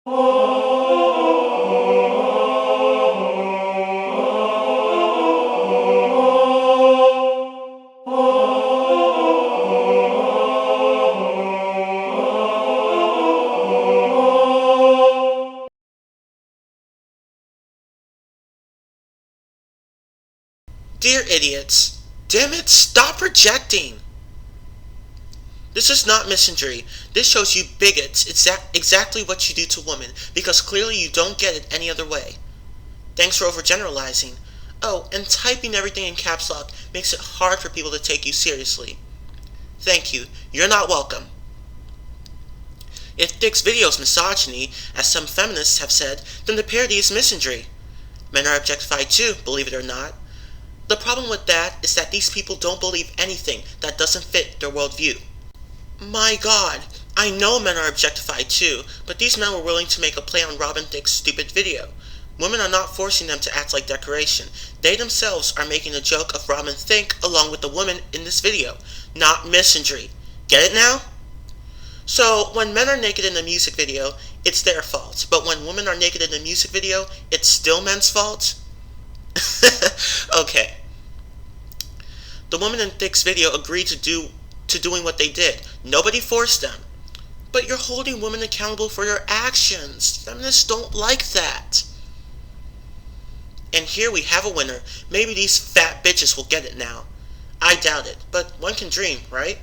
Dear idiots, damn it, stop projecting! This is not misandry. This shows you bigots exactly what you do to women, because clearly you don't get it any other way. Thanks for overgeneralizing. Oh, and typing everything in caps lock makes it hard for people to take you seriously. Thank you. You're not welcome. If Dick's video is misogyny, as some feminists have said, then the parody is misandry. Men are objectified too, believe it or not. The problem with that is that these people don't believe anything that doesn't fit their worldview. My god, I know men are objectified too, but these men were willing to make a play on Robin Thicke's stupid video. Women are not forcing them to act like decoration. They themselves are making a joke of Robin Thicke along with the woman in this video, not misandry. Get it now? So, when men are naked in a music video, it's their fault, but when women are naked in a music video, it's still men's fault? Okay. The woman in Thicke's video agreed to doing what they did. Nobody forced them. But you're holding women accountable for their actions. Feminists don't like that. And here we have a winner. Maybe these fat bitches will get it now. I doubt it, but one can dream, right?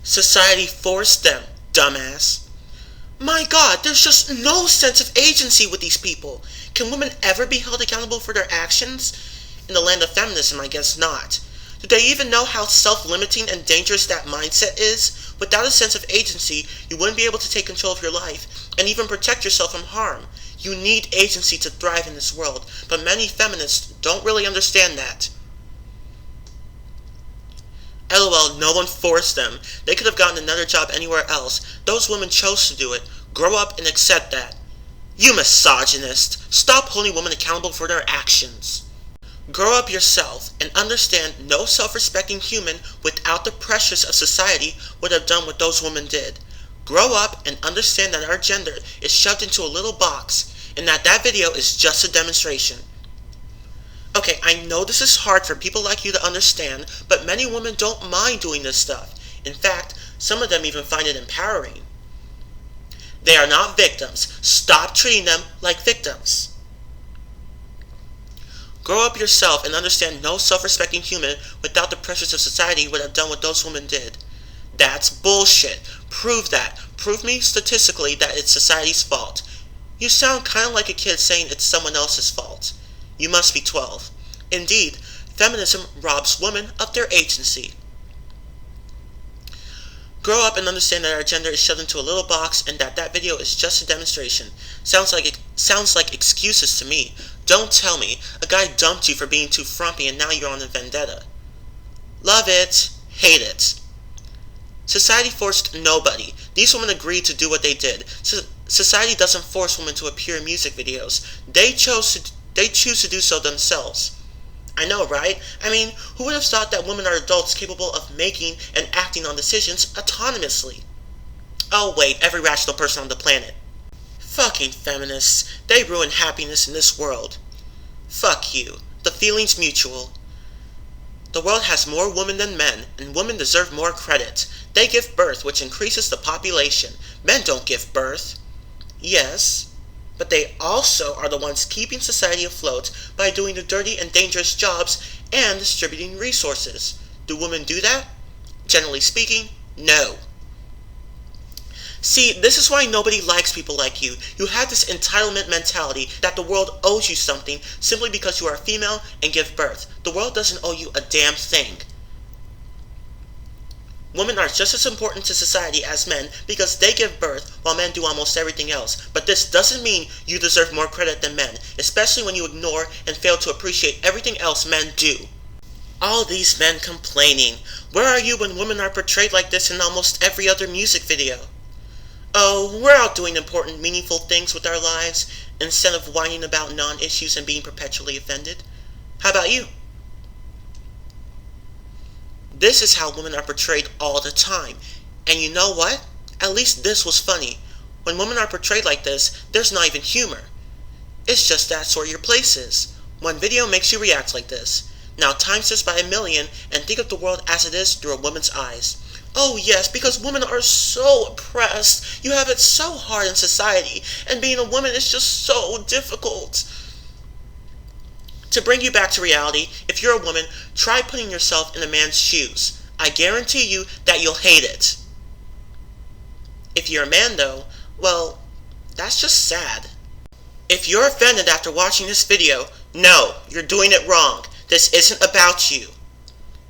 Society forced them, dumbass. My god, there's just no sense of agency with these people. Can women ever be held accountable for their actions? In the land of feminism, I guess not. Do they even know how self-limiting and dangerous that mindset is? Without a sense of agency, you wouldn't be able to take control of your life and even protect yourself from harm. You need agency to thrive in this world, but many feminists don't really understand that. LOL, no one forced them. They could have gotten another job anywhere else. Those women chose to do it. Grow up and accept that. You misogynist. Stop holding women accountable for their actions. Grow up yourself and understand no self-respecting human without the pressures of society would have done what those women did. Grow up and understand that our gender is shoved into a little box and that video is just a demonstration. Okay, I know this is hard for people like you to understand, but many women don't mind doing this stuff. In fact, some of them even find it empowering. They are not victims. Stop treating them like victims. Grow up yourself and understand no self-respecting human without the pressures of society would have done what those women did. That's bullshit. Prove that. Prove me statistically that it's society's fault. You sound kind of like a kid saying it's someone else's fault. You must be 12. Indeed, feminism robs women of their agency. Grow up and understand that our gender is shoved into a little box and that video is just a demonstration. Sounds like excuses to me. Don't tell me a guy dumped you for being too frumpy and now you're on a vendetta. Love it, hate it. Society forced nobody. These women agreed to do what they did. Society doesn't force women to appear in music videos. They choose to do so themselves. I know, right? I mean, who would have thought that women are adults capable of making and acting on decisions autonomously? Oh wait, every rational person on the planet. Fucking feminists. They ruin happiness in this world. Fuck you. The feeling's mutual. The world has more women than men, and women deserve more credit. They give birth, which increases the population. Men don't give birth. Yes, but they also are the ones keeping society afloat by doing the dirty and dangerous jobs and distributing resources. Do women do that? Generally speaking, no. See, this is why nobody likes people like you. You have this entitlement mentality that the world owes you something simply because you are a female and give birth. The world doesn't owe you a damn thing. Women are just as important to society as men because they give birth while men do almost everything else. But this doesn't mean you deserve more credit than men, especially when you ignore and fail to appreciate everything else men do. All these men complaining. Where are you when women are portrayed like this in almost every other music video? Oh, we're out doing important, meaningful things with our lives instead of whining about non-issues and being perpetually offended. How about you? This is how women are portrayed all the time. And you know what? At least this was funny. When women are portrayed like this, there's not even humor. It's just that sort your place is. One video makes you react like this. Now times this by 1,000,000 and think of the world as it is through a woman's eyes. Oh yes, because women are so oppressed. You have it so hard in society, and being a woman is just so difficult. To bring you back to reality, if you're a woman, try putting yourself in a man's shoes. I guarantee you that you'll hate it. If you're a man though, well, that's just sad. If you're offended after watching this video, no, you're doing it wrong. This isn't about you.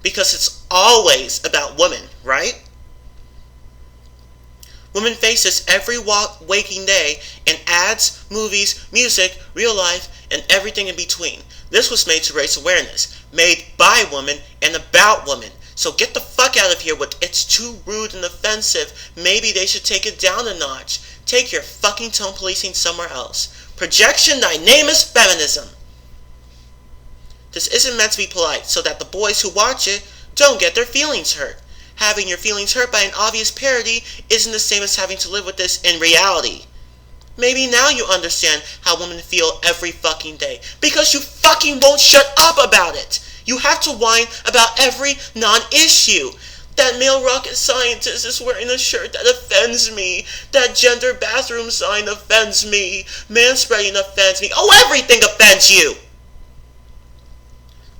Because it's always about women, right? Women face this every waking day in ads, movies, music, real life, and everything in between. This was made to raise awareness, made by women and about women. So get the fuck out of here with "it's too rude and offensive, maybe they should take it down a notch." Take your fucking tone policing somewhere else. Projection, thy name is feminism. This isn't meant to be polite so that the boys who watch it don't get their feelings hurt. Having your feelings hurt by an obvious parody isn't the same as having to live with this in reality. Maybe now you understand how women feel every fucking day, because you fucking won't shut up about it. You have to whine about every non-issue. That male rocket scientist is wearing a shirt that offends me. That gender bathroom sign offends me. Manspreading offends me. Oh, everything offends you!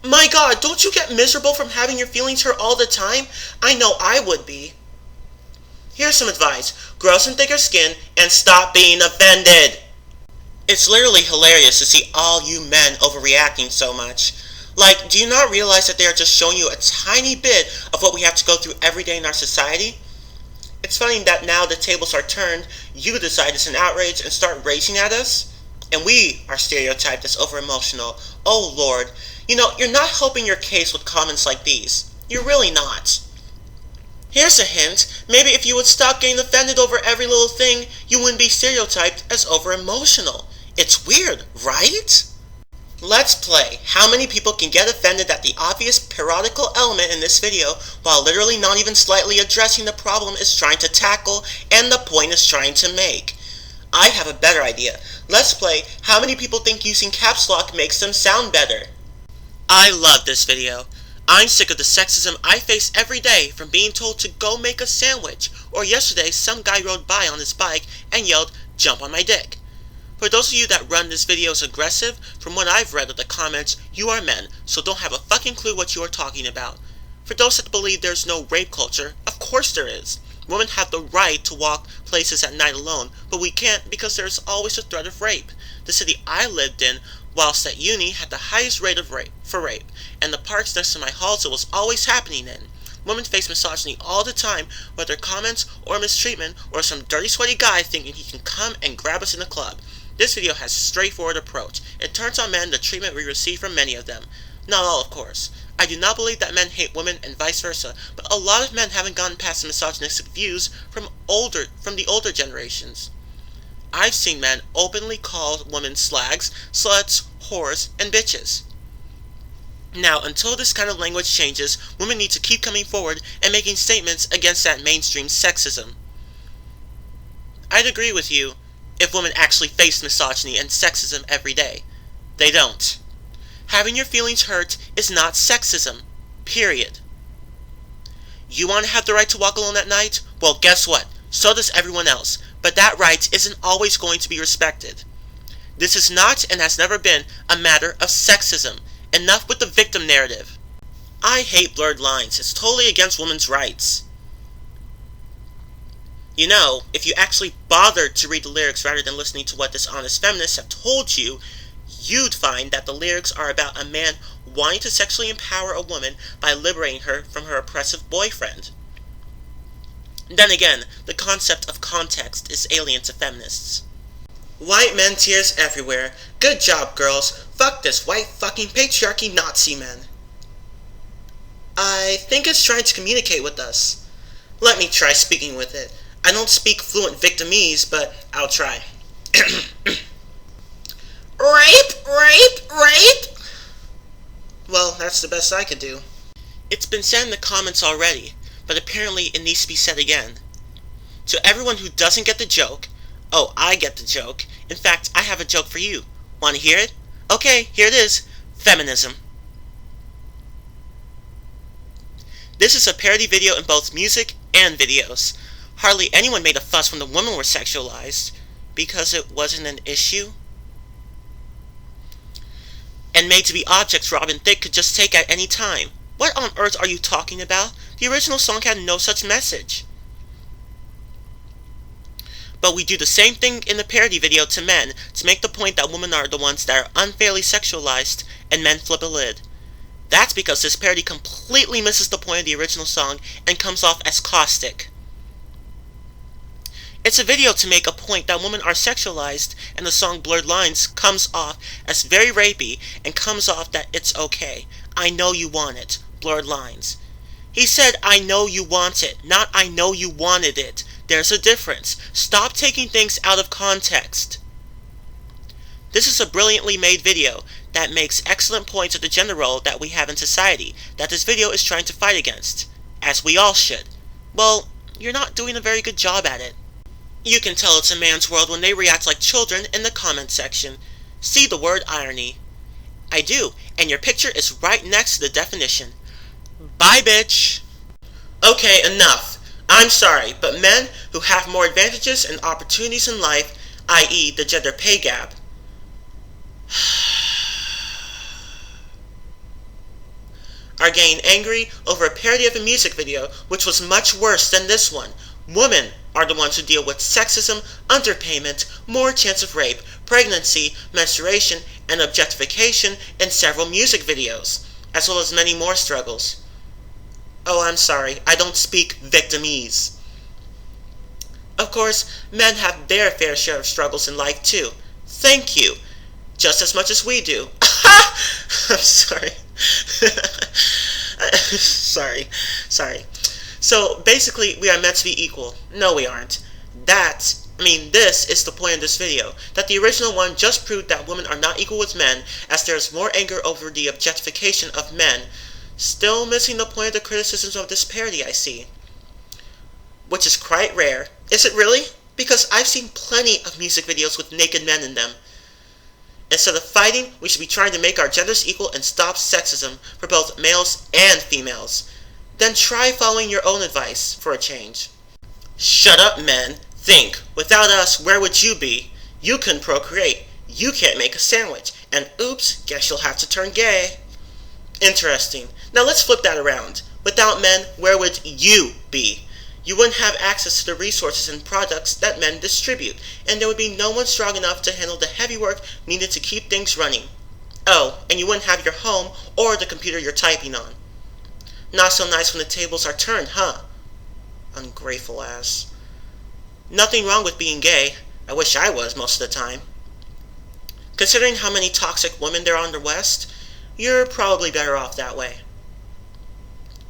My god, don't you get miserable from having your feelings hurt all the time? I know I would be. Here's some advice. Grow some thicker skin and stop being offended. It's literally hilarious to see all you men overreacting so much. Like, do you not realize that they are just showing you a tiny bit of what we have to go through every day in our society? It's funny that now the tables are turned, you decide it's an outrage and start raging at us, and we are stereotyped as over-emotional. Oh lord. You know, you're not helping your case with comments like these. You're really not. Here's a hint. Maybe if you would stop getting offended over every little thing, you wouldn't be stereotyped as over-emotional. It's weird, right? Let's play. How many people can get offended at the obvious parodical element in this video while literally not even slightly addressing the problem it's trying to tackle and the point it's trying to make? I have a better idea. Let's play. How many people think using caps lock makes them sound better? I love this video. I'm sick of the sexism I face every day, from being told to go make a sandwich, or yesterday some guy rode by on his bike and yelled, "Jump on my dick." For those of you that run this video as aggressive, from what I've read of the comments, you are men, so don't have a fucking clue what you are talking about. For those that believe there's no rape culture, of course there is. Women have the right to walk places at night alone, but we can't because there's always a threat of rape. The city I lived in, whilst at uni, had the highest rate of rape, and the parks next to my halls it was always happening in. Women face misogyny all the time, whether comments or mistreatment, or some dirty sweaty guy thinking he can come and grab us in a club. This video has a straightforward approach. It turns on men the treatment we receive from many of them. Not all, of course. I do not believe that men hate women and vice versa, but a lot of men haven't gotten past the misogynistic views from the older generations. I've seen men openly call women slags, sluts, whores, and bitches. Now, until this kind of language changes, women need to keep coming forward and making statements against that mainstream sexism. I'd agree with you if women actually faced misogyny and sexism every day. They don't. Having your feelings hurt is not sexism. Period. You want to have the right to walk alone at night? Well, guess what? So does everyone else. But that right isn't always going to be respected. This is not, and has never been, a matter of sexism. Enough with the victim narrative. I hate blurred lines. It's totally against women's rights. You know, if you actually bothered to read the lyrics rather than listening to what dishonest feminists have told you, you'd find that the lyrics are about a man wanting to sexually empower a woman by liberating her from her oppressive boyfriend. Then again, the concept of context is alien to feminists. White men tears everywhere. Good job, girls. Fuck this white fucking patriarchy Nazi man. I think it's trying to communicate with us. Let me try speaking with it. I don't speak fluent Victimese, but I'll try. Rape! Well, that's the best I could do. It's been said in the comments already, but apparently it needs to be said again. To everyone who doesn't get the joke, Oh, I get the joke. In fact, I have a joke for you. Want to hear it? Okay, here it is. Feminism. This is a parody video in both music and videos. Hardly anyone made a fuss when the women were sexualized, because it wasn't an issue. And made to be objects Robin Thicke could just take at any time. What on earth are you talking about? The original song had no such message. But we do the same thing in the parody video to men to make the point that women are the ones that are unfairly sexualized and men flip a lid. That's because this parody completely misses the point of the original song and comes off as caustic. It's a video to make a point that women are sexualized, and the song Blurred Lines comes off as very rapey and comes off that it's okay. I know you want it. Blurred Lines. He said I know you want it, not I know you wanted it. There's a difference. Stop taking things out of context. This is a brilliantly made video that makes excellent points of the gender role that we have in society that this video is trying to fight against. As we all should. Well, you're not doing a very good job at it. You can tell it's a man's world when they react like children in the comment section. See the word irony. I do, and your picture is right next to the definition. Bye, bitch! Okay, enough. I'm sorry, but men who have more advantages and opportunities in life, i.e. the gender pay gap, are getting angry over a parody of a music video which was much worse than this one. Women are the ones who deal with sexism, underpayment, more chance of rape, pregnancy, menstruation, and objectification in several music videos, as well as many more struggles. Oh, I'm sorry, I don't speak victimese. Of course, men have their fair share of struggles in life too. Thank you. Just as much as we do. I'm sorry. Sorry. So, basically, we are meant to be equal. No, we aren't. This is the point of this video, that the original one just proved that women are not equal with men, as there is more anger over the objectification of men. Still missing the point of the criticisms of this parody, I see. Which is quite rare. Is it really? Because I've seen plenty of music videos with naked men in them. Instead of fighting, we should be trying to make our genders equal and stop sexism for both males and females. Then try following your own advice for a change. Shut up, men. Think. Without us, where would you be? You couldn't procreate. You can't make a sandwich. And oops, guess you'll have to turn gay. Interesting. Now let's flip that around. Without men, where would you be? You wouldn't have access to the resources and products that men distribute, and there would be no one strong enough to handle the heavy work needed to keep things running. Oh, and you wouldn't have your home or the computer you're typing on. Not so nice when the tables are turned, huh? Ungrateful ass. Nothing wrong with being gay. I wish I was most of the time. Considering how many toxic women there are in the West, you're probably better off that way.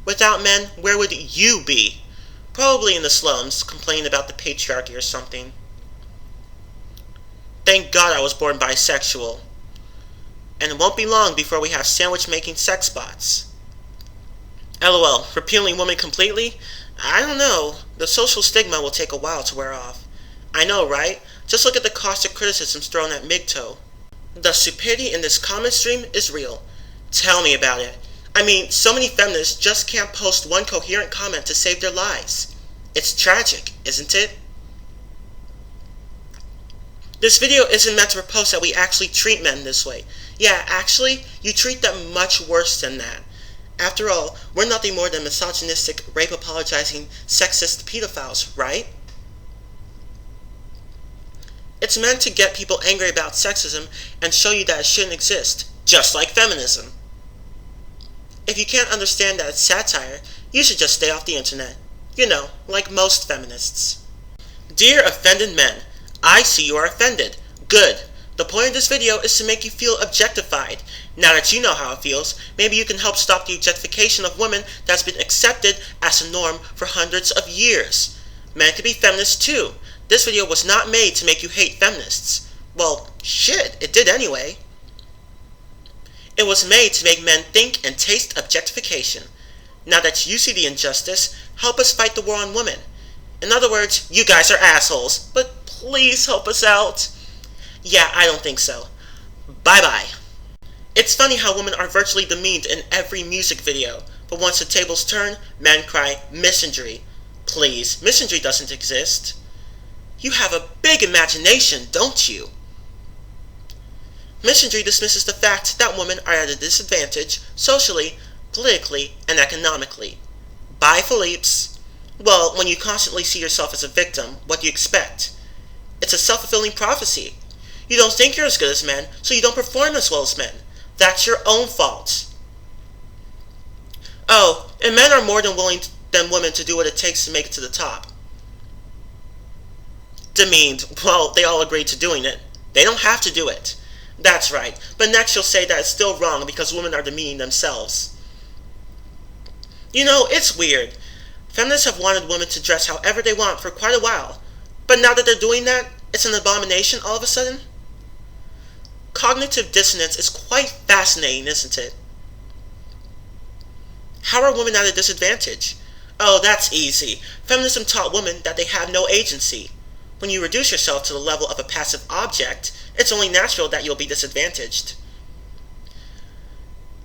Without men, where would you be? Probably in the slums, complaining about the patriarchy or something. Thank God I was born bisexual. And it won't be long before we have sandwich-making sex bots. LOL, repealing women completely? I don't know. The social stigma will take a while to wear off. I know, right? Just look at the caustic criticisms thrown at MGTOW. The stupidity in this comment stream is real. Tell me about it. So many feminists just can't post one coherent comment to save their lives. It's tragic, isn't it? This video isn't meant to propose that we actually treat men this way. Yeah, actually, you treat them much worse than that. After all, we're nothing more than misogynistic, rape-apologizing, sexist pedophiles, right? It's meant to get people angry about sexism and show you that it shouldn't exist, just like feminism. If you can't understand that it's satire, you should just stay off the internet. You know, like most feminists. Dear offended men, I see you are offended. Good. The point of this video is to make you feel objectified. Now that you know how it feels, maybe you can help stop the objectification of women that's been accepted as a norm for hundreds of years. Men can be feminists too. This video was not made to make you hate feminists. Well, shit, it did anyway. It was made to make men think and taste objectification. Now that you see the injustice, help us fight the war on women. In other words, you guys are assholes, but Please help us out. Yeah, I don't think so. Bye-bye. It's funny how women are virtually demeaned in every music video, but once the tables turn, men cry misandry. Please, misandry doesn't exist. You have a big imagination, don't you? Misandry dismisses the fact that women are at a disadvantage socially, politically, and economically. Bye, Philippe's. Well, when you constantly see yourself as a victim, what do you expect? It's a self-fulfilling prophecy. You don't think you're as good as men, so you don't perform as well as men. That's your own fault. Oh, and men are more than willing than women to do what it takes to make it to the top. Demeaned. Well, they all agreed to doing it. They don't have to do it. That's right, but next you'll say that it's still wrong because women are demeaning themselves. You know, it's weird. Feminists have wanted women to dress however they want for quite a while, but now that they're doing that, it's an abomination all of a sudden? Cognitive dissonance is quite fascinating, isn't it? How are women at a disadvantage? Oh, that's easy. Feminism taught women that they have no agency. When you reduce yourself to the level of a passive object, it's only natural that you'll be disadvantaged.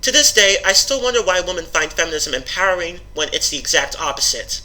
To this day, I still wonder why women find feminism empowering when it's the exact opposite.